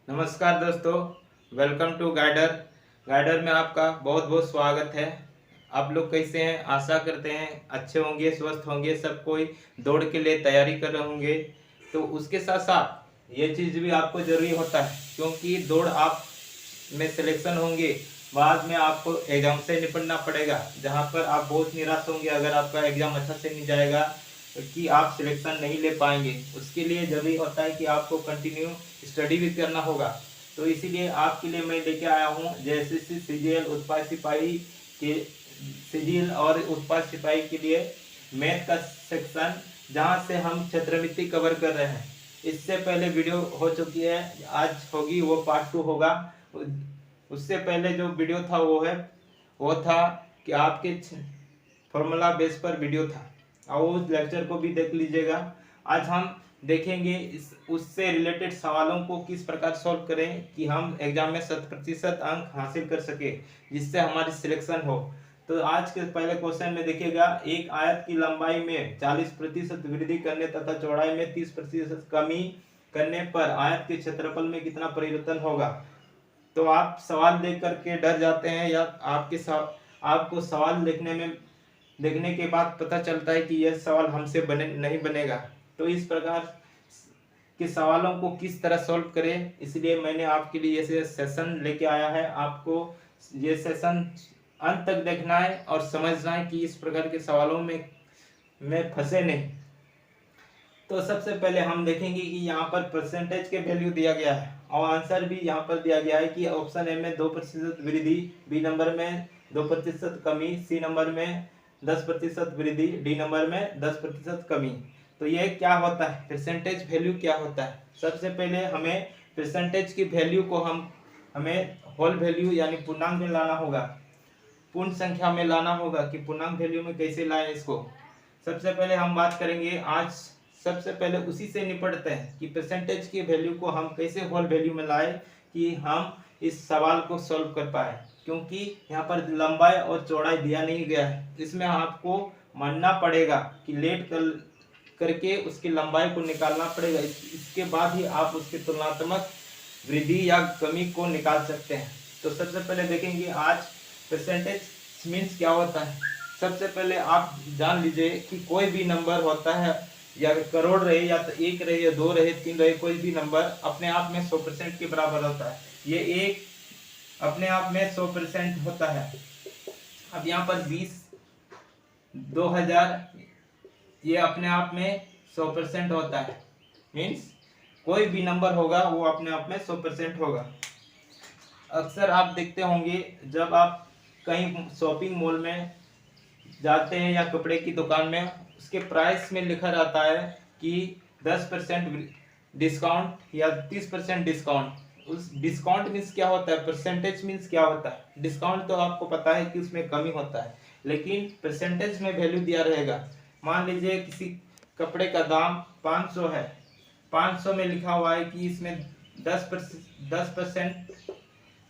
नमस्कार दोस्तों, welcome to guider. Guider में आपका बहुत बहुत स्वागत है। आप लोग कैसे हैं? आशा करते हैं अच्छे होंगे, स्वस्थ होंगे, सब कोई दौड़ के लिए तैयारी कर रहे होंगे। तो उसके साथ साथ ये चीज़ भी आपको ज़रूरी होता है, क्योंकि दौड़ आप में सिलेक्शन होंगे, बाद में आपको एग्जाम से निपटना पड़ेगा, जहाँ पर आप बहुत निराश होंगे अगर आपका एग्जाम अच्छा से नहीं जाएगा, कि आप सिलेक्शन नहीं ले पाएंगे। उसके लिए जरूरी होता है कि आपको कंटिन्यू स्टडी भी करना होगा। तो इसीलिए आपके लिए मैं लेके आया हूँ जेएसएससी सीजीएल उत्पाद सिपाही के सीजीएल और उत्पाद सिपाही के लिए मैथ का सेक्शन, जहाँ से हम क्षेत्रमिति कवर कर रहे हैं। इससे पहले वीडियो हो चुकी है, आज होगी वो पार्ट 2 होगा। उससे पहले जो वीडियो था वो था कि आपके फॉर्मूला बेस पर वीडियो था, और उस लेक्चर को भी देख लीजिएगा। आज हम देखेंगे उससे रिलेटेड सवालों को किस प्रकार सॉल्व करें कि हम एग्जाम में 100% अंक हासिल कर सके, जिससे हमारी सिलेक्शन हो। तो आज के पहले क्वेश्चन में देखिएगा, एक आयत की लंबाई में 40% वृद्धि करने तथा चौड़ाई में 30% कमी करने पर आयत के क्षेत्रफल में कितना परिवर्तन होगा। तो आप सवाल देख करके डर जाते हैं, या आपको सवाल देखने के बाद पता चलता है कि यह सवाल हमसे नहीं बनेगा। तो इस प्रकार के सवालों को किस तरह सॉल्व करें, इसलिए मैंने आपके लिए ये सेशन लेके आया है। आपको ये सेशन अंत तक देखना है और समझना है कि इस प्रकार के सवालों में फंसे नहीं। तो सबसे पहले हम देखेंगे कि यहाँ पर परसेंटेज के वैल्यू दिया गया है, और आंसर भी यहाँ पर दिया गया है कि ऑप्शन ए में 2% वृद्धि, बी नंबर में 2% कमी, सी नंबर में 10% वृद्धि, डी नंबर में 10% कमी। तो ये क्या होता है, परसेंटेज वैल्यू क्या होता है। सबसे पहले हमें परसेंटेज की वैल्यू को हमें होल वैल्यू यानी पूर्णांक में लाना होगा, पूर्ण संख्या में लाना होगा। कि पूर्णांक वैल्यू में कैसे लाएं इसको, सबसे पहले हम बात करेंगे। आज सबसे पहले उसी से निपटते हैं कि परसेंटेज की वैल्यू को हम कैसे होल वैल्यू में लाए, कि हम इस सवाल को सॉल्व कर पाए। क्योंकि यहाँ पर लंबाई और चौड़ाई दिया नहीं गया है, इसमें आपको मानना पड़ेगा कि करके उसकी लंबाई को निकालना पड़ेगा। इसके बाद ही आप उसके तुलनात्मक वृद्धि या कमी को निकाल सकते हैं। तो सबसे पहले देखेंगे आज परसेंटेज मीन्स क्या होता है। सबसे पहले आप जान लीजिए कि कोई भी नंबर होता है, या करोड़ रहे, या तो 1 रहे, या 2 रहे, 3 रहे, कोई भी नंबर अपने आप में 100% के बराबर होता है। ये एक अपने आप में 100% होता है। अब यहाँ पर 20, 2000, ये अपने आप में 100% होता है। मीन्स कोई भी नंबर होगा वो अपने आप में 100% होगा। अक्सर आप देखते होंगे जब आप कहीं शॉपिंग मॉल में जाते हैं या कपड़े की दुकान में, उसके प्राइस में लिखा रहता है कि 10% डिस्काउंट या 30% डिस्काउंट। उस डिस्काउंट मीन्स क्या होता है, परसेंटेज मीन्स क्या होता है। डिस्काउंट तो आपको पता है कि उसमें कमी होता है, लेकिन परसेंटेज में वैल्यू दिया रहेगा। मान लीजिए किसी कपड़े का दाम 500 है, 500 में लिखा हुआ है कि इसमें 10%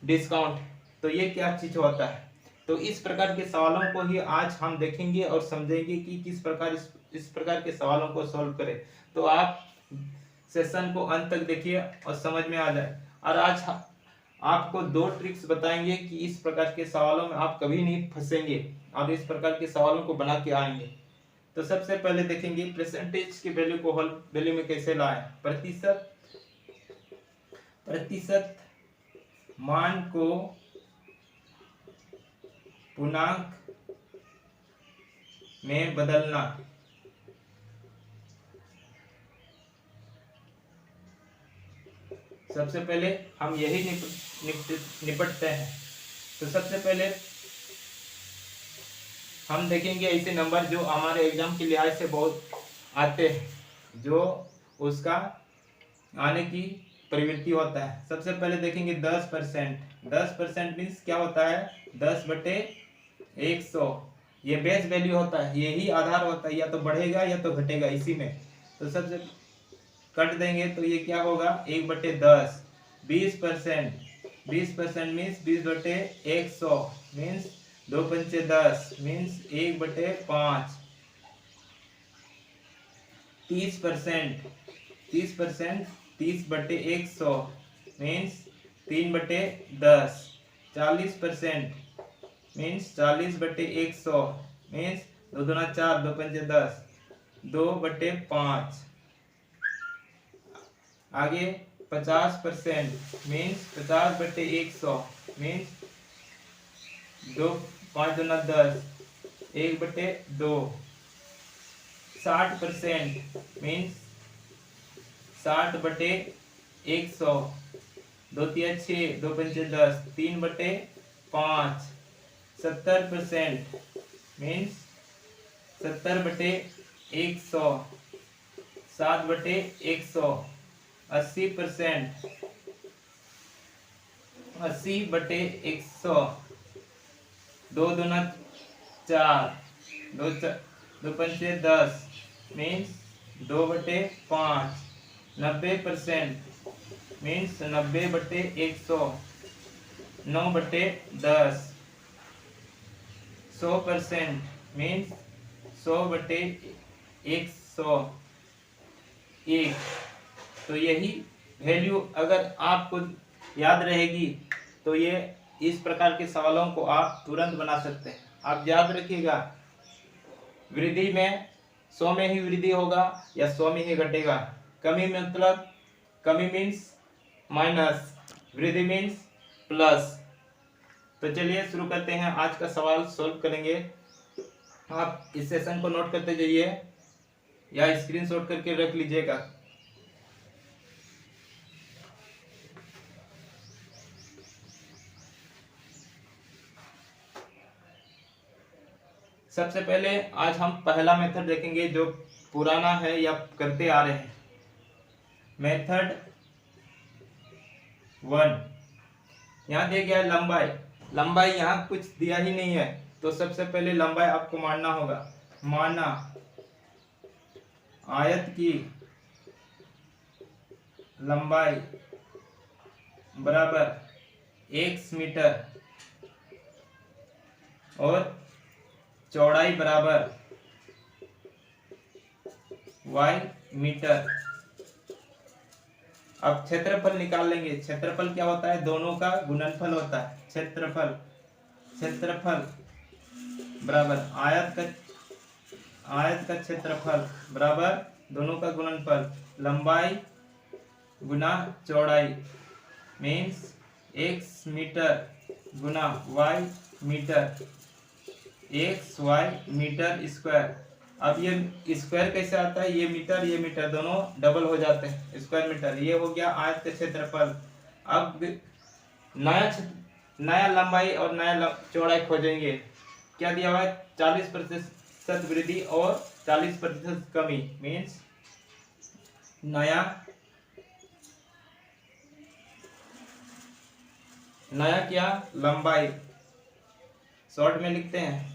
डिस्काउंट। तो ये क्या चीज होता है। तो इस प्रकार के सवालों को ही आज हम देखेंगे और समझेंगे कि किस प्रकार इस प्रकार के सवालों को सॉल्व करें। तो आप सेशन को अंत तक देखिए और समझ में आ जाए। और आज आपको 2 ट्रिक्स बताएंगे कि इस प्रकार के सवालों में आप कभी नहीं फंसेंगे और इस प्रकार के सवालों को बना के आएंगे। तो सबसे पहले देखेंगे परसेंटेज की वैल्यू को होल वैल्यू में कैसे लाएं। प्रतिशत मान को पूर्णांक में बदलना। सबसे पहले हम यही निपटते हैं। तो सबसे पहले हम देखेंगे ऐसे नंबर जो हमारे एग्जाम के लिहाज से बहुत आते हैं, जो उसका आने की प्रवृत्ति होता है। सबसे पहले देखेंगे 10%। 10% मीन्स क्या होता है, 10/100। ये बेस वैल्यू होता है, यही आधार होता है, या तो बढ़ेगा या तो घटेगा इसी में। तो सबसे कट देंगे तो ये क्या होगा, 1/10। 20%, 20% means 20/100 means 2×5 means 1/5। 30%, 30%, 30/100 means 3/10। 40% means 40/100 means 2 दूना 4, 2 पंचे 10, 2/5। आगे 50% मीन्स 50/100 मीन्स 2, 5 दूना 10, 1/2। 60% मीन्स 60/100, 2 तिया 6, 2 पंचे 10, 3/5। 70% मीन्स 70/100, 7/100। 80% 80/100, 2 दूना 4, 2 पंचे 10 मीन्स 2/5। 90% मीन्स 90/100, 9/10। 100% मीन्स 100/100 1। तो यही वैल्यू अगर आपको याद रहेगी तो ये इस प्रकार के सवालों को आप तुरंत बना सकते हैं। आप याद रखिएगा, वृद्धि में 100 में ही वृद्धि होगा या 100 में ही घटेगा। कमी मतलब कमी मीन्स माइनस, वृद्धि मीन्स प्लस। तो चलिए शुरू करते हैं, आज का सवाल सॉल्व करेंगे। आप इस सेशन को नोट करते जाइए या स्क्रीनशॉट करके रख लीजिएगा। सबसे पहले आज हम पहला मेथड देखेंगे जो पुराना है या करते आ रहे हैं। मेथड 1। यहाँ दिया गया लंबाई। लंबाई यहाँ कुछ दिया ही नहीं है, तो सबसे पहले लंबाई आपको मानना होगा। माना आयत की लंबाई बराबर x मीटर और चौड़ाई बराबर y मीटर। अब क्षेत्रफल निकाल लेंगे। क्षेत्रफल क्या होता है? दोनों का गुणनफल होता है क्षेत्रफल। क्षेत्रफल बराबर आयत का क्षेत्रफल बराबर दोनों का गुणनफल, लंबाई गुना चौड़ाई मीन्स x मीटर गुना y metre, XY metre square. अब ये स्क्वायर कैसे आता है? ये मीटर दोनों डबल हो जाते हैं, स्क्वायर मीटर। ये हो गया आयत का क्षेत्रफल। अब नया लंबाई और नया चौड़ाई खोजेंगे। क्या दिया हुआ है? 40% वृद्धि और 40% कमी मीन्स नया क्या? लंबाई। शॉर्ट में लिखते हैं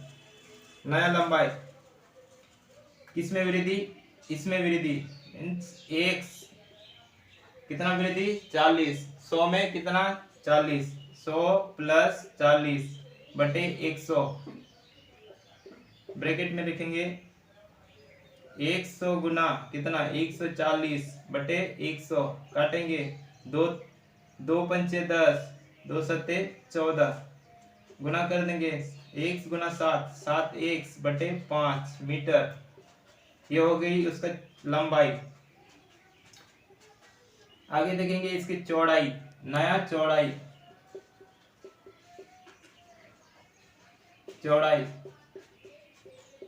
नया लंबाई। किसमें वृद्धि? इसमें वृद्धि मीन्स x कितना वृद्धि? 40। 100 में कितना? 40। 100 प्लस 40/100 ब्रैकेट में लिखेंगे। 100 गुना कितना? 140/100 काटेंगे। 2 पंचे 10, 2 सत्ते 14 गुना कर देंगे। x गुना 7, 7x/5 मीटर। ये हो गई उसका लंबाई। आगे देखेंगे इसकी चौड़ाई। नया चौड़ाई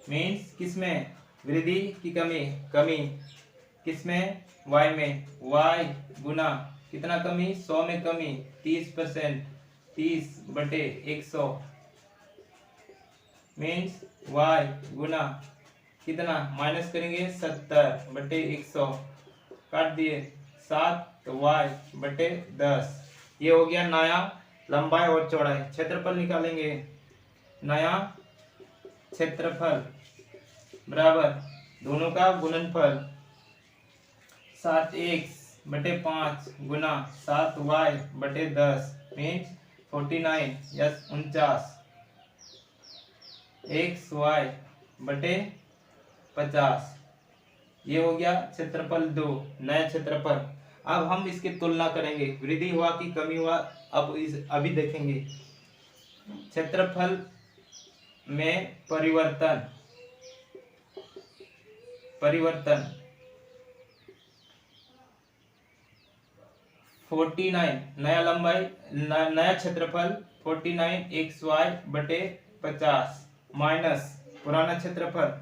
मीन्स किसमें? वृद्धि की कमी? कमी किसमें? y में। y गुना कितना कमी? 100 में कमी 30%, 30/100 मीन्स y गुना कितना? माइनस करेंगे 70/100 काट दिए 7y/10। ये हो गया नया लंबाई और चौड़ाई। क्षेत्रफल निकालेंगे। नया क्षेत्रफल बराबर दोनों का गुणनफल 7x/5 गुना 7y/10 मीन्स 49 या 49 xy/50। ये हो गया क्षेत्रफल 2, नया क्षेत्रफल। अब हम इसकी तुलना करेंगे, वृद्धि हुआ कि कमी हुआ, अब अभी देखेंगे। क्षेत्रफल में परिवर्तन 49 नया लंबाई नया क्षेत्रफल 49 XY बटे 50 माइनस पुराना क्षेत्रफल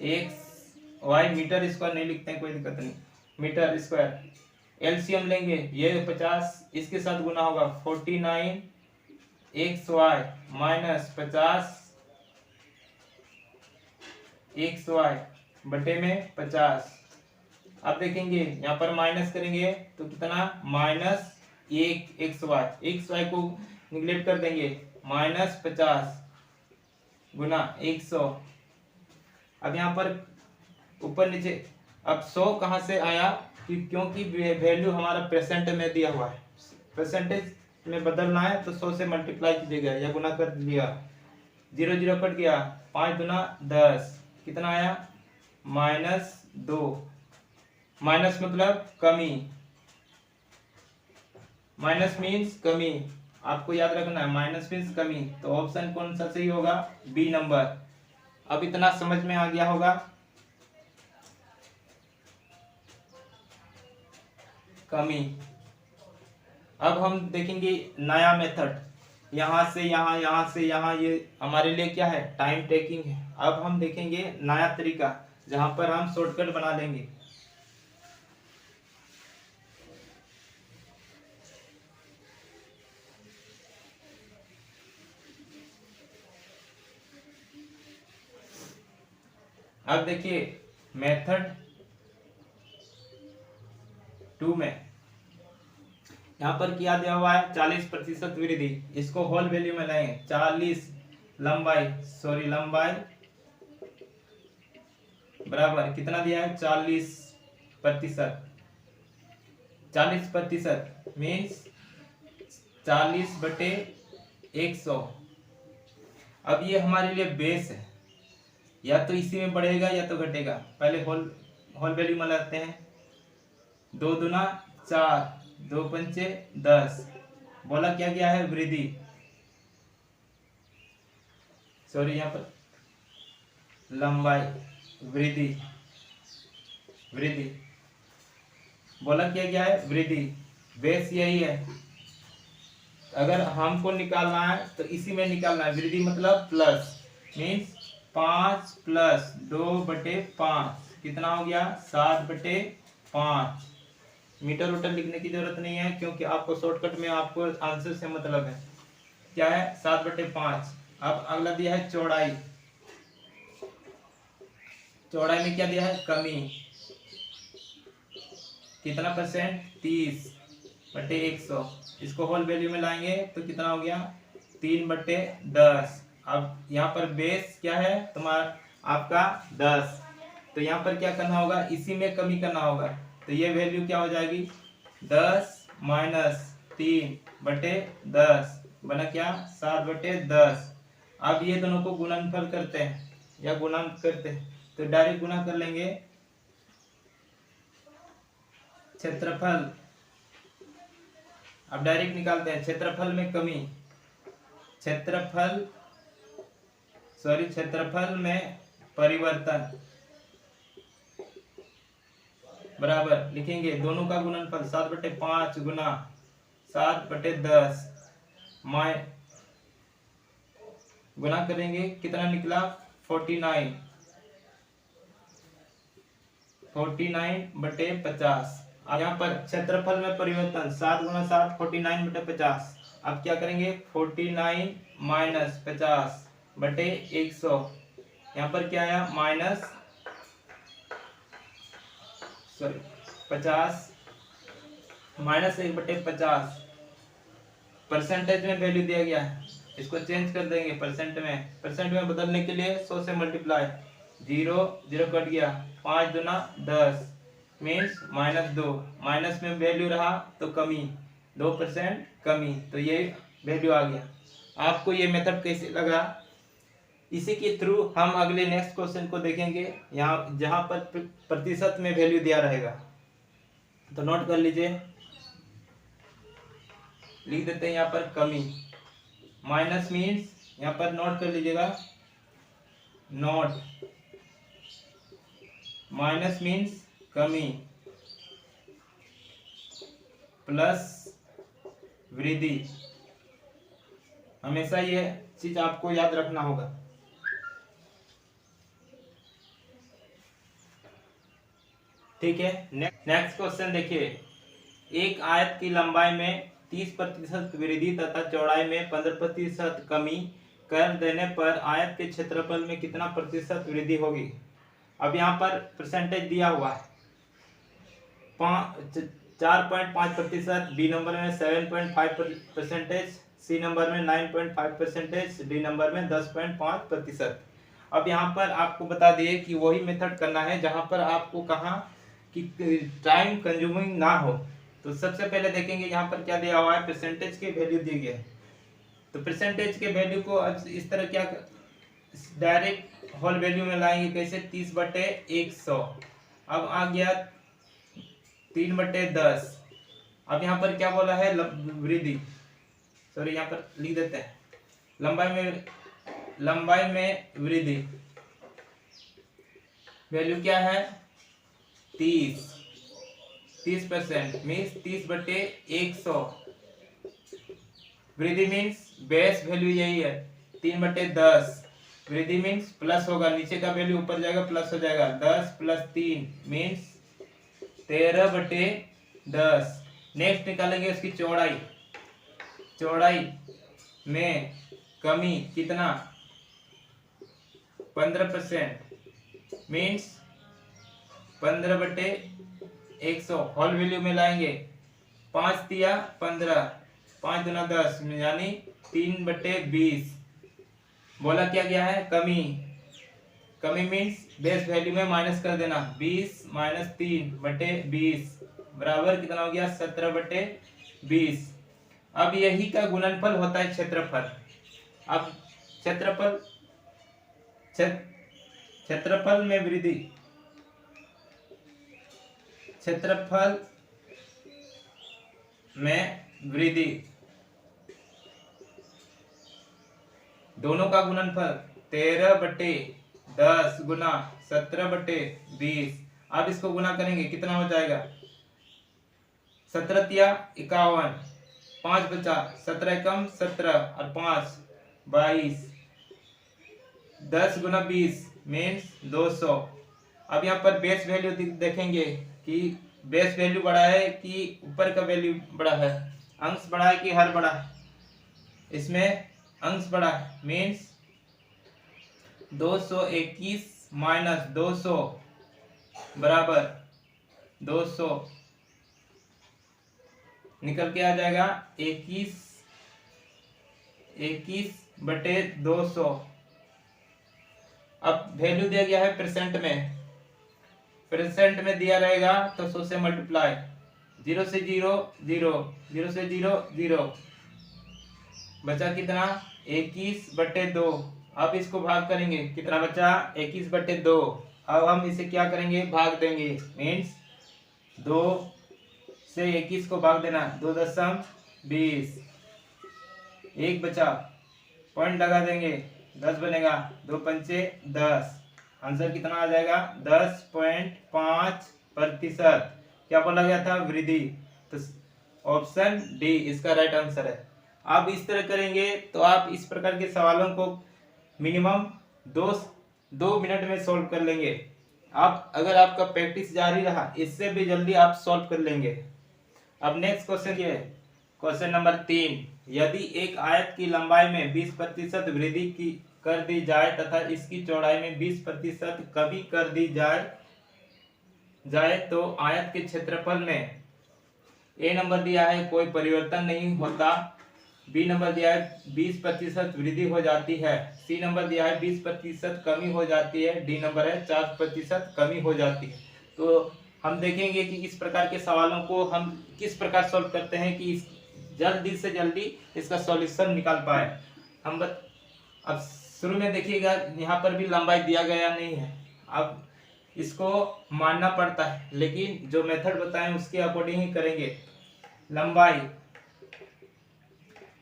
XY मीटर स्क्वायर नहीं लिखते हैं, कोई दिक्कत नहीं, मीटर स्क्वायर। एलसीएम लेंगे, ये 50 इसके साथ गुना होगा 49 XY माइनस 50 XY बटे में 50। अब देखेंगे यहाँ पर माइनस करेंगे तो कितना, माइनस 1 XY को निगलेक्ट कर देंगे, माइनस 50 गुना 100। अब यहाँ पर ऊपर नीचे, अब 100 कहाँ से आया, क्योंकि वैल्यू हमारा परसेंट में दिया हुआ है, परसेंटेज में बदलना है तो 100 से मल्टीप्लाई कीजिएगा या गुना कर दिया, 0 0 कट गया, 5 दूना 10, कितना आया, -2। माइनस मतलब कमी, माइनस मीन्स कमी, आपको याद रखना है, माइनस मीन्स कमी। तो ऑप्शन कौन सा सही होगा, बी नंबर। अब इतना समझ में आ गया होगा, कमी। अब हम देखेंगे नया मेथड, यहाँ से यहाँ, यहाँ से यहाँ, ये हमारे लिए क्या है, टाइम टेकिंग है। अब हम देखेंगे नया तरीका जहां पर हम शॉर्टकट बना लेंगे। अब देखिए मेथड 2 में यहाँ पर क्या दिया हुआ है, 40% वृद्धि, इसको होल वैल्यू में लाएंगे, 40 लंबाई बराबर कितना दिया है, 40%। 40% मीन्स 40 बटे 100। अब ये हमारे लिए बेस है, या तो इसी में बढ़ेगा या तो घटेगा। पहले होल वैल्यू में लाते हैं, 2 दूना 4, 2 पंचे 10, बोला क्या गया है, वृद्धि, सॉरी यहाँ पर लंबाई, वृद्धि बोला क्या गया है, वृद्धि, बेस यही है। अगर हमको निकालना है तो इसी में निकालना है, वृद्धि मतलब प्लस, मीन्स 5 + 2/5 कितना हो गया, 7/5। मीटर उटर लिखने की जरूरत नहीं है, क्योंकि आपको शॉर्टकट में आपको आंसर से मतलब है, क्या है, 7/5। अब अगला दिया है चौड़ाई, चौड़ाई में क्या दिया है, कमी, कितना परसेंट, 30/100। इसको होल वैल्यू में लाएंगे तो कितना हो गया, 3/10। अब यहाँ पर बेस क्या है तुम्हारा, आपका 10, तो यहाँ पर क्या करना होगा, इसी में कमी करना होगा। तो ये वैल्यू क्या हो जाएगी, 10 - 3/10 बना क्या, 7/10। अब ये दोनों को गुणनफल करते हैं या गुणा करते हैं, तो डायरेक्ट गुना कर लेंगे। क्षेत्रफल, अब डायरेक्ट निकालते हैं, क्षेत्रफल में कमी, क्षेत्रफल में परिवर्तन बराबर लिखेंगे दोनों का गुणनफल, 7/5 गुना 7/10 गुना करेंगे, कितना निकला, 49/50। अब यहाँ पर क्षेत्रफल में परिवर्तन, 7 गुना 7 49/50। अब क्या करेंगे, 49 - 50/100। यहाँ पर क्या आया, -50 -1/50। परसेंटेज में वैल्यू दिया गया है, इसको चेंज कर देंगे परसेंट में बदलने के लिए 100 से मल्टीप्लाई, 0 0 कट गया, 5 दूना 10 मीन्स -2। माइनस में वैल्यू रहा तो कमी, 2% कमी, तो ये वैल्यू आ गया। आपको ये मेथड कैसे लगा, इसी के थ्रू हम अगले नेक्स्ट क्वेश्चन को देखेंगे, यहाँ जहाँ पर प्रतिशत में वैल्यू दिया रहेगा। तो नोट कर लीजिए, लिख देते हैं यहाँ पर कमी। माइनस मीन्स यहाँ पर नोट कर लीजिएगा, नोट माइनस मीन्स कमी, प्लस वृद्धि। हमेशा ये चीज आपको याद रखना होगा। ठीक है, नेक्स्ट क्वेश्चन देखिए, एक आयत की लंबाई में 30% वृद्धि तथा चौड़ाई में 15% कमी कर देने पर आयत के क्षेत्रफल में कितना प्रतिशत वृद्धि होगी। अब यहाँ पर परसेंटेज दिया हुआ है, 4.5%, बी नंबर में 7.5%, सी नंबर में 9.5%, डी नंबर में 10.5%। अब यहाँ पर आपको बता दिए कि वही मेथड करना है जहाँ पर आपको कहा कि टाइम कंज्यूमिंग ना हो। तो सबसे पहले देखेंगे यहाँ पर क्या दिया हुआ है, परसेंटेज के वैल्यू दी गई है। तो परसेंटेज के वैल्यू को अब इस तरह क्या डायरेक्ट होल वैल्यू में लाएंगे, कैसे, 30/100। अब आ गया 3/10। अब यहाँ पर क्या बोला है, वृद्धि, सॉरी यहाँ पर लिख देते हैं, लंबाई में वृद्धि वैल्यू क्या है, 30% मीन्स 30/100। वृद्धि मीन्स बेस वैल्यू यही है 3/10। वृद्धि मीन्स प्लस होगा, नीचे का वैल्यू ऊपर जाएगा प्लस हो जाएगा, 10 + 3 मीन्स 13/10। नेक्स्ट निकालेंगे उसकी चौड़ाई। चौड़ाई में कमी कितना, 15% मीन्स 15/100 होल वैल्यू में लाएंगे, 5 दिया 15, 5 दूना 10 यानी 3/20। बोला क्या गया है, कमी। कमी मीन्स बेस वैल्यू में माइनस कर देना, 20 - 3/20 बराबर कितना हो गया, 17/20। अब यही का गुणनफल होता है क्षेत्रफल। अब क्षेत्रफल में वृद्धि, क्षेत्रफल में वृद्धि दोनों का गुणनफल 13/10 गुना 17/20। अब इसको गुना करेंगे कितना हो जाएगा, 17×51, 5 बचा, 17 एकम 17 और 5 22, 10 गुना 20 मीन्स 200। अब यहाँ पर बेस वैल्यू देखेंगे कि बेस वैल्यू बड़ा है कि ऊपर का वैल्यू बड़ा है, अंश बड़ा है कि हर बड़ा है। इसमें अंश बड़ा है मीन्स 221 - 200 बराबर 200 निकल के आ जाएगा 21/200। अब वैल्यू दिया गया है परसेंट में, परसेंट में दिया रहेगा तो 100 से मल्टीप्लाई, 0 से 0 0, 0 से 0 0, बचा कितना 21/2। अब इसको भाग करेंगे, कितना बचा 21/2। अब हम इसे क्या करेंगे, भाग देंगे मीन्स 2 से 21 को भाग देना, 2.20, 1 बचा, पॉइंट लगा देंगे, 10 बनेगा, 2 पंचे 10, आंसर कितना आ जाएगा 10.5%। क्या बोला गया था, वृद्धि। तो ऑप्शन डी इसका राइट आंसर है। आप इस तरह करेंगे तो आप इस प्रकार के सवालों को मिनिमम 2 मिनट में सॉल्व कर लेंगे। आप अगर आपका प्रैक्टिस जारी रहा इससे भी जल्दी आप सॉल्व कर लेंगे। अब नेक्स्ट क्वेश्चन ये है, क्वेश्चन नंबर 3, यदि एक आयत की लंबाई में 20% वृद्धि की कर दी जाए तथा इसकी चौड़ाई में 20% कमी कर दी जाए तो आयत के क्षेत्रफल में ए नंबर दिया है कोई परिवर्तन नहीं होता, बी नंबर दिया है 20% वृद्धि हो जाती है, सी नंबर दिया है 20% कमी हो जाती है, डी नंबर है 4% कमी हो जाती है। तो हम देखेंगे कि इस प्रकार के सवालों को हम किस प्रकार सॉल्व करते हैं कि जल्दी से जल्दी इसका सॉल्यूशन निकाल पाए। अब शुरू में देखिएगा यहाँ पर भी लंबाई दिया गया नहीं है, अब इसको मानना पड़ता है, लेकिन जो मेथड बताएं उसके अकॉर्डिंग ही करेंगे।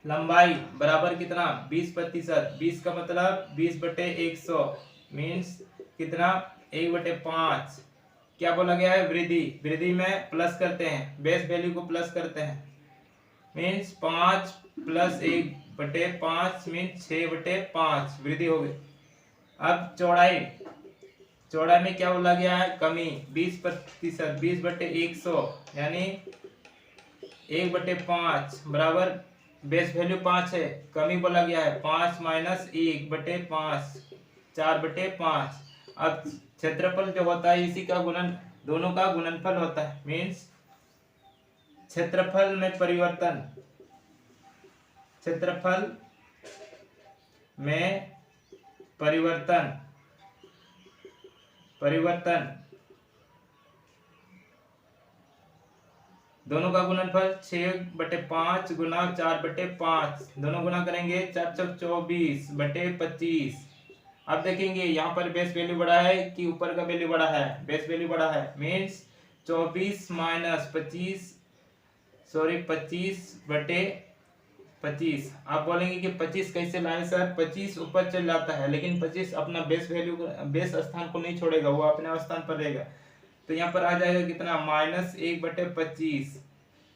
लंबाई बराबर कितना 20%, 20 का मतलब 20/100 मीन्स कितना 1/5। क्या बोला गया है, वृद्धि में प्लस करते हैं, बेस वैल्यू को प्लस करते हैं, मीन्स 5 + 1/5 मीन्स 6/5 वृद्धि हो गई। अब चौड़ाई में क्या बोला गया है, कमी 20%, 20/100 यानी 1/5 बराबर बेस वैल्यू 5 है, कमी बोला गया है 5 - 1/5 4/5। अब क्षेत्रफल जो होता है इसी का गुणन, दोनों का गुणनफल होता है, मीन्स क्षेत्रफल में परिवर्तन दोनों का गुणनफल 6/5 गुना 4/5, दोनों गुना करेंगे 4 × 24/25। अब देखेंगे यहाँ पर बेस वैल्यू बड़ा है कि ऊपर का वैल्यू बड़ा है, बेस वैल्यू बड़ा है, मीन्स 24 - 25/25। आप बोलेंगे कि 25 कैसे लाए सर, 25 ऊपर चल जाता है, लेकिन 25 अपना बेस स्थान को नहीं छोड़ेगा, वो अपने स्थान पर रहेगा। तो यहाँ पर आ जाएगा कितना -1/25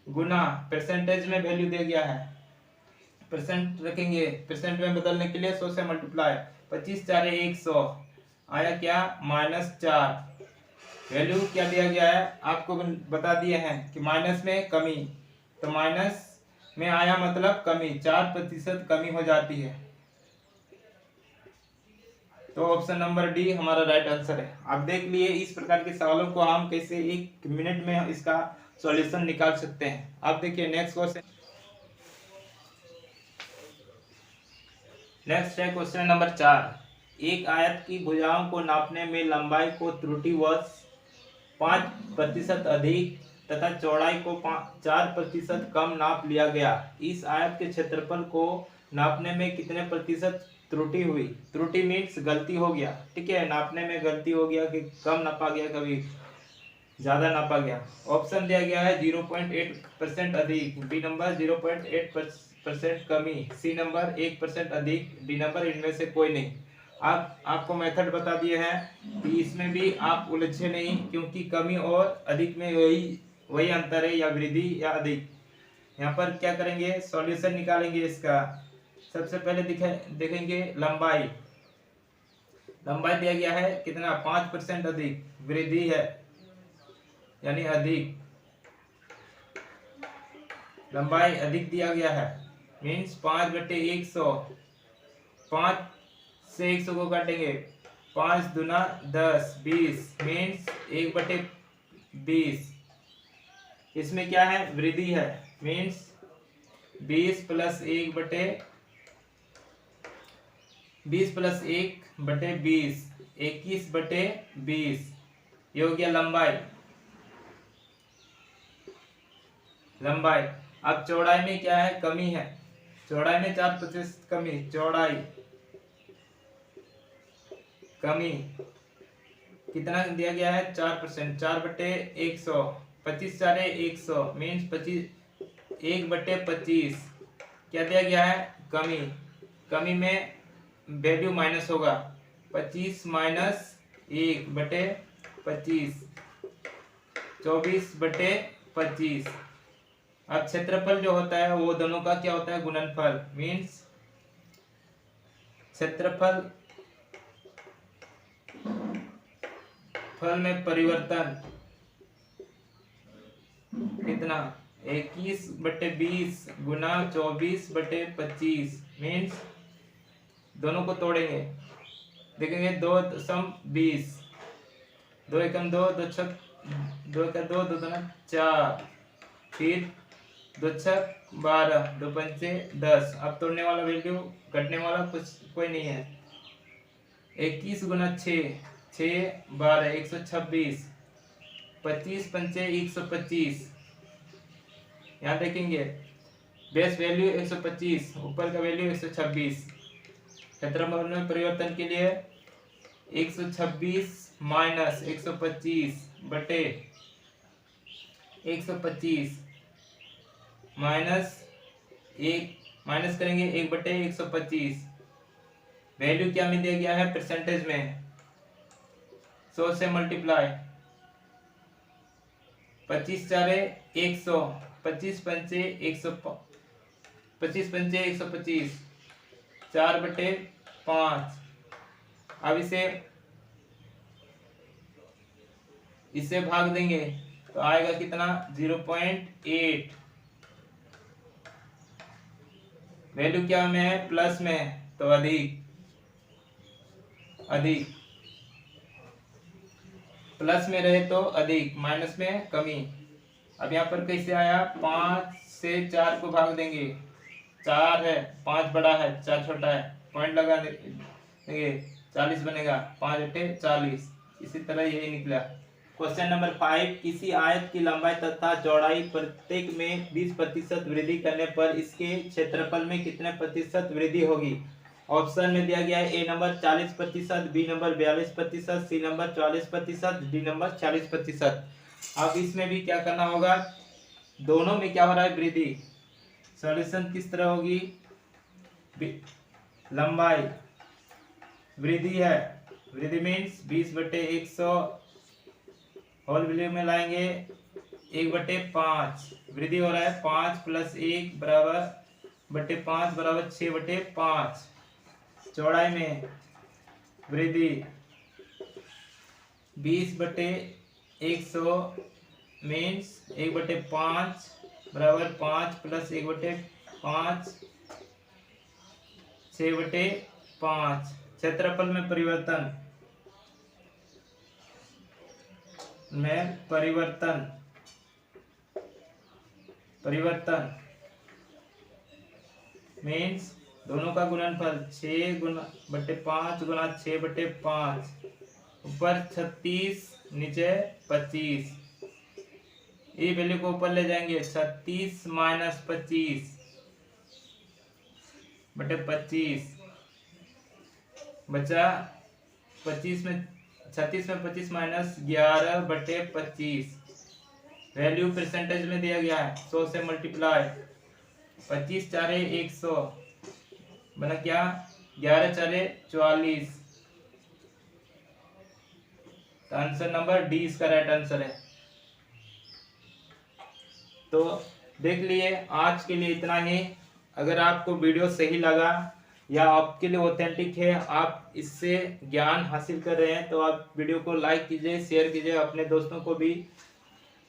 गुना परसेंटेज में वैल्यू दे गया है, परसेंट रखेंगे, परसेंट में बदलने के लिए 100 से मल्टीप्लाई, 25 × 4 = 100 आया क्या -4। वैल्यू क्या दिया गया है आपको बता दिए हैं कि माइनस में कमी, तो माइनस में आया मतलब कमी, 4% कमी हो जाती है। तो ऑप्शन नंबर डी हमारा राइट आंसर है। आप देख लिए इस प्रकार के सवालों को हम कैसे 1 मिनट में इसका सॉल्यूशन निकाल सकते हैं। आप देखिए नेक्स्ट है क्वेश्चन नंबर 4। एक आयत की भुजाओं को नापने में लंबाई को त्रुटिवश 5% अधिक तथा चौड़ाई को 4% कम नाप लिया गया। इस आयत के क्षेत्रफल को नापने में कितने प्रतिशत त्रुटि हुई। त्रुटि मीन्स गलती हो गया, ठीक है, नापने में गलती हो गया कि कम नापा गया, कभी ज्यादा नापा गया। ऑप्शन दिया गया है 0.8% अधिक, बी नंबर 0.8% कमी, सी नंबर 1% अधिक, डी नंबर इनमें से कोई नहीं। आपको मेथड बता दिए हैं कि इसमें भी आप उलझे नहीं, क्योंकि कमी और अधिक में वही अंतर है, या वृद्धि या अधिक। यहाँ पर क्या करेंगे, सॉल्यूशन निकालेंगे इसका। सबसे पहले देखेंगे लंबाई दिया गया है कितना 5% अधिक, वृद्धि है यानी अधिक, लंबाई अधिक दिया गया है, मीन्स 5/100, 5 से 100 को काटेंगे, 5 दूना 10, 20 मीन्स 1/20। इसमें क्या है, वृद्धि है, मीन्स 20 + 1/20, 21/20, ये हो गया लंबाई। अब चौड़ाई में क्या है, कमी है, चौड़ाई में 4% कमी, चौड़ाई कमी कितना दिया गया है 4%, 4/100, 25 × 4 = 100 मीन्स 1/25। क्या दिया गया है, कमी में वैल्यू माइनस होगा, 25 - 1/25, 24/25। अब क्षेत्रफल जो होता है वो दोनों का क्या होता है, गुणनफल, मीन्स क्षेत्रफल में परिवर्तन कितना 21/20 गुना 24/25 मीन्स दोनों को तोड़ेंगे, देखेंगे 2.20, 2 × 2, 2 × 2, 2 × 2 = 4, फिर 2 × 6 = 12, 2 × 5 = 10। अब तोड़ने वाला वैल्यू, घटने वाला कोई नहीं है, 21 × 6, 6 × 12 126, 25 × 5 = 125। यहाँ देखेंगे बेस वैल्यू 125, ऊपर का वैल्यू 126, क्षेत्रफल में परिवर्तन के लिए 126 माइनस 125 बटे 125 माइनस करेंगे 1 बटे 125। वैल्यू क्या में दिया गया है परसेंटेज में, 100 से मल्टीप्लाई, 25 चारे 100, 25 पंचे 125, 4 बटे 5। अब इसे भाग देंगे तो आएगा कितना 0.8। वैल्यू क्या में है प्लस में तो अधिक, प्लस में रहे तो अधिक, माइनस में कमी। अब यहाँ पर कैसे आया, 5 से 4 को भाग देंगे, 4 है 5 बड़ा है 4 छोटा है, पॉइंट लगा देंगे 40 बनेगा, 5 बटे 40। इसी तरह यही निकला। क्वेश्चन नंबर 5, किसी आयत की लंबाई तथा चौड़ाई प्रत्येक में 20% वृद्धि करने पर इसके क्षेत्रफल में कितने प्रतिशत वृद्धि होगी। ऑप्शन में दिया गया है A number 40%, B number 42%, C number 44%, D number 40%। अब इसमें भी क्या करना होगा, दोनों में क्या हो रहा है वृद्धि। सॉल्यूशन किस तरह होगी, लंबाई वृद्धि है, वृद्धि मीन्स 20 बटे 100 होल वैल्यू में लाएंगे 1 बटे 5, वृद्धि हो रहा है 5 + 1 बराबर बटे 5 बराबर 6 बटे 5। चौड़ाई में वृद्धि 20 बटे 100 मीन्स 1 बटे 5 बराबर 5 + 1 बटे 5 6 बटे 5। क्षेत्रफल में परिवर्तन मीन्स दोनों का गुणनफल 6 बटे 5 गुना 6 बटे 5, ऊपर 36 नीचे 25। ये वैल्यू को ऊपर ले जाएंगे, 36 - 25 बटे 25 बचा 36 में 25 माइनस 11 बटे 25। वैल्यू परसेंटेज में दिया गया है 100 से मल्टीप्लाई, 25 चारे 100 बना क्या 11 चारे 44। तो आंसर नंबर डी इसका राइट आंसर है। तो देख लिए, आज के लिए इतना ही। अगर आपको वीडियो सही लगा या आपके लिए ऑथेंटिक है, आप इससे ज्ञान हासिल कर रहे हैं, तो आप वीडियो को लाइक कीजिए, शेयर कीजिए अपने दोस्तों को भी।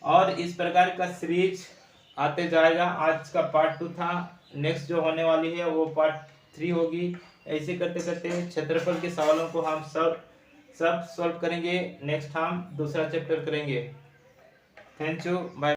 और इस प्रकार का सीरीज आते जाएगा। आज का पार्ट 2 था, नेक्स्ट जो होने वाली है वो पार्ट 3 होगी। ऐसे करते करते क्षेत्रफल के सवालों को हम सब सॉल्व करेंगे। नेक्स्ट हम दूसरा चैप्टर करेंगे। Thank you, bye.